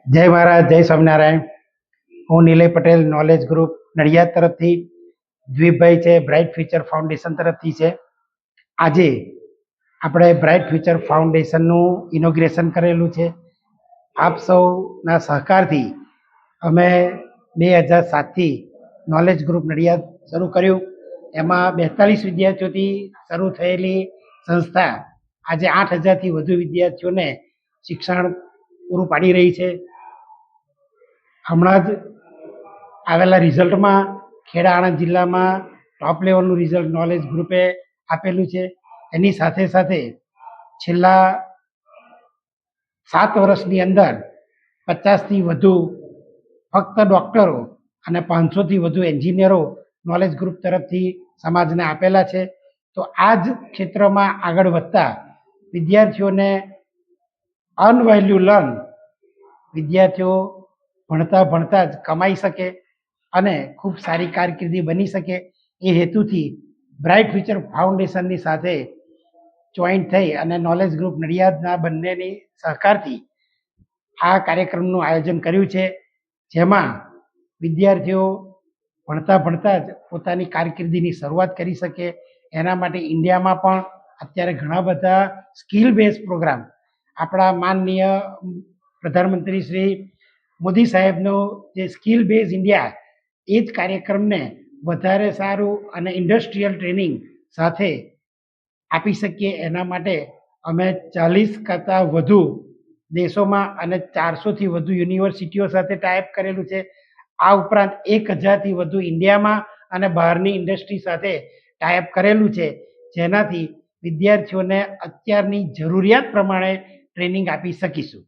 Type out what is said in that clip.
જય મહારાજ, જય સ્વામિનારાયણ. હું નિલય પટેલ, નોલેજ ગ્રુપ નડિયાદ તરફથી. દ્વીપભાઈ છે બ્રાઇટ ફ્યુચર ફાઉન્ડેશન તરફથી છે. આજે આપણે બ્રાઇટ ફ્યુચર ફાઉન્ડેશનનું ઇનોગ્રેશન કરેલું છે. આપ સૌના સહકારથી અમે 2007થી નોલેજ ગ્રુપ નડિયાદ શરૂ કર્યું. એમાં 42 વિદ્યાર્થીઓથી શરૂ થયેલી સંસ્થા આજે 8,000થી વધુ વિદ્યાર્થીઓને શિક્ષણ પૂરું પાડી રહી છે. હમણાં જ આવેલા રિઝલ્ટમાં ખેડા આણંદ જિલ્લામાં ટોપ લેવલનું રિઝલ્ટ નોલેજ ગ્રુપે આપેલું છે. એની સાથે સાથે છેલ્લા 7 વર્ષની અંદર 50થી વધુ ફક્ત ડૉક્ટરો અને 500થી વધુ એન્જિનિયરો નોલેજ ગ્રુપ તરફથી સમાજને આપેલા છે. તો આ જ ક્ષેત્રમાં આગળ વધતા વિદ્યાર્થીઓને અર્ન વેલ્યુ લર્ન, વિદ્યાર્થીઓ ભણતા ભણતા જ કમાઈ શકે અને ખૂબ સારી કારકિર્દી બની શકે એ હેતુથી બ્રાઇટ ફ્યુચર ફાઉન્ડેશનની સાથે જોઈન્ટ થઈ અને નોલેજ ગ્રુપ નડિયાદના બંનેની સહકારથી આ કાર્યક્રમનું આયોજન કર્યું છે. જેમાં વિદ્યાર્થીઓ ભણતા ભણતા જ પોતાની કારકિર્દીની શરૂઆત કરી શકે એના માટે ઇન્ડિયામાં પણ અત્યારે ઘણા બધા સ્કિલ બેઝ પ્રોગ્રામ આપણા માનનીય પ્રધાનમંત્રી શ્રી મોદી સાહેબનો જે સ્કિલ બેઝ ઇન્ડિયા એ જ કાર્યક્રમને વધારે સારું અને ઇન્ડસ્ટ્રીયલ ટ્રેનિંગ સાથે આપી શકીએ એના માટે અમે 40 કરતાં વધુ દેશોમાં અને 400થી વધુ યુનિવર્સિટીઓ સાથે ટાઈપ કરેલું છે. આ ઉપરાંત 1,000થી વધુ ઇન્ડિયામાં અને બહારની ઇન્ડસ્ટ્રી સાથે ટાઈપ કરેલું છે, જેનાથી વિદ્યાર્થીઓને અત્યારની જરૂરિયાત પ્રમાણે ટ્રેનિંગ આપી શકીશું.